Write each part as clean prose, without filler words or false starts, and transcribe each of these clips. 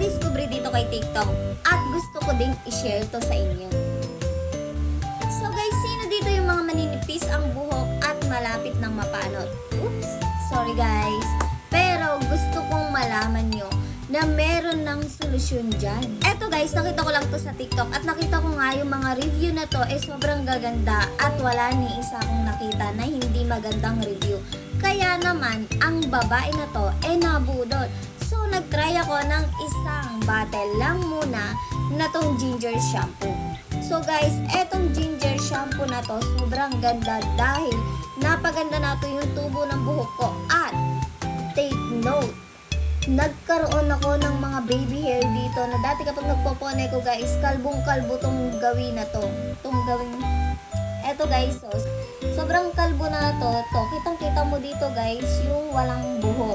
na-discover dito kay TikTok at gusto ko ding i-share to sa inyo. So guys, sino dito yung mga maninipis ang buhok at malapit ng mapanot? Oops, sorry guys. Pero gusto kong malaman nyo na meron ng solusyon dyan. Eto guys, nakita ko lang to sa TikTok at nakita ko nga yung mga review na to sobrang gaganda at wala ni isa akong nakita na hindi magandang review. Kaya naman, ang babae na to nabudol. So nagtry ako ng isang bottle lang muna na tong ginger shampoo. So guys, etong ginger shampoo na to sobrang ganda dahil napaganda na to yung tubo ng buhok ko at take note, nagkaroon ako ng mga baby hair dito na dati kapag nagpopone ko guys, kalbong-kalbo tong gawin na to. Eto guys, so, sobrang kalbo na to. Kitang-kita mo dito guys, yung walang buhok.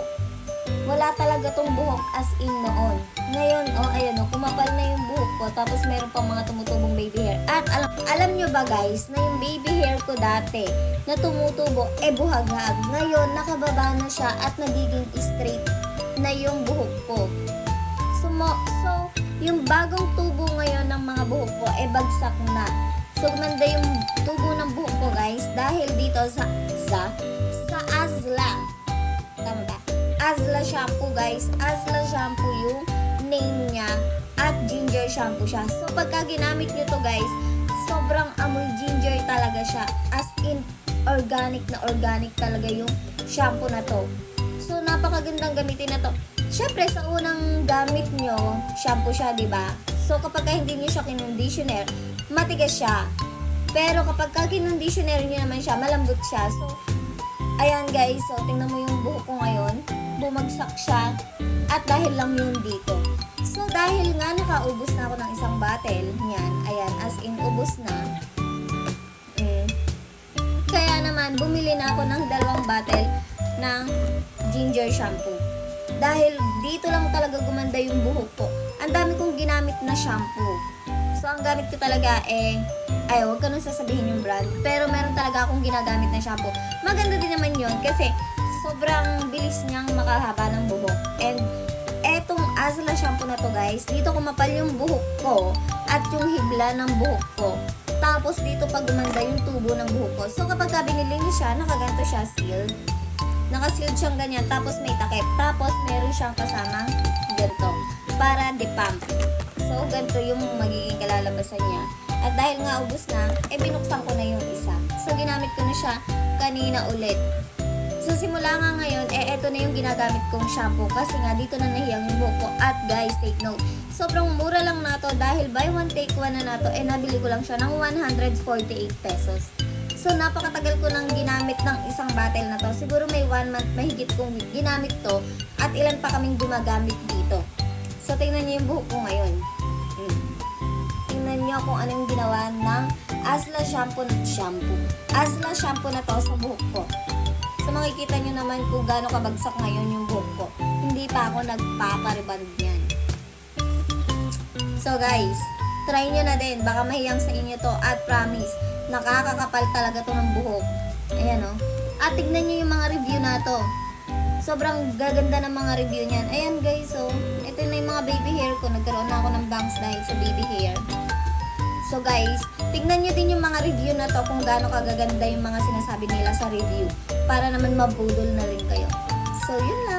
Wala talaga tong buhok as in noon. Ngayon, ayun kumapal na yung buhok ko, tapos meron pang mga tumutubong baby hair. At alam nyo ba guys, na yung baby hair ko dati, na tumutubo, buhaghag. Ngayon, nakababa na siya at nagiging straight na yung buhok ko. So yung bagong tubo ngayon ng mga buhok ko, bagsak na. So, gumanda yung tubo ng buhok ko guys, dahil dito sa Azla. Tama ba? Azla shampoo guys. Azla shampoo yung name niya at ginger shampoo siya. So, pagka ginamit nyo to guys, sobrang amoy ginger talaga siya. As in, organic na organic talaga yung shampoo na to. So, napakagandang gamitin na to. Syempre, sa unang gamit nyo, shampoo siya, di ba? So, kapag hindi nyo siya kinonditioner, matigas siya. Pero kapag kinonditioner nyo naman siya, malambot siya. So, ayan guys. So, tingnan mo yung buhok ko ngayon. Bumagsak siya. At dahil lang yun dito. So, dahil nga nakaubos na ako ng isang bottle, yan, ayan, as in, ubos na. Kaya naman, bumili na ako ng 2 bottle ng ginger shampoo. Dahil dito lang talaga gumanda yung buhok ko. Ang dami kong ginamit na shampoo. So, ang gamit ko talaga huwag ka nang sasabihin yung brand. Pero meron talaga akong ginagamit na shampoo. Maganda din naman yun kasi sobrang bilis niyang makahaba ng buhok. And etong Azla shampoo na to guys, dito kumapal yung buhok ko at yung hibla ng buhok ko. Tapos dito pag gumanda yung tubo ng buhok ko. So, kapag binili niyo siya, nakaganto siya sealed. Naka-sealed siyang ganyan, tapos may takip. Tapos, meron siyang kasamang ganito, para de-pump. So, ganito yung magiging kalalabasan niya. At dahil nga ubos na, binuksan ko na yung isa. So, ginamit ko na siya kanina ulit. So, simula nga ngayon, eto na yung ginagamit kong shampoo. Kasi nga, dito na nahiyang yung buhok ko. At guys, take note, sobrang mura lang na to dahil buy one take one na to, nabili ko lang siya ng 148 pesos. So, napakatagal ko nang ginamit ng isang bottle na to. Siguro may 1 month mahigit kong ginamit to. At ilan pa kaming gumagamit dito. So, tingnan niyo yung buhok ko ngayon. Tingnan niyo kung anong ginawa ng Azla shampoo. Azla shampoo na to sa buhok ko. So, makikita niyo naman kung gaano kabagsak ngayon yung buhok ko. Hindi pa ako nagpapariband yan. So, guys, try niyo na din. Baka mahiyang sa inyo to. At promise, nakakakapal talaga to ng buhok. Ayan o. At tignan nyo yung mga review na to. Sobrang gaganda ng mga review niyan. Ayan guys, so ito na yung mga baby hair ko. Nagkaroon na ako ng bangs dahil sa baby hair. So guys, tignan nyo din yung mga review na to kung gaano kagaganda yung mga sinasabi nila sa review. Para naman mabudol na rin kayo. So yun lang.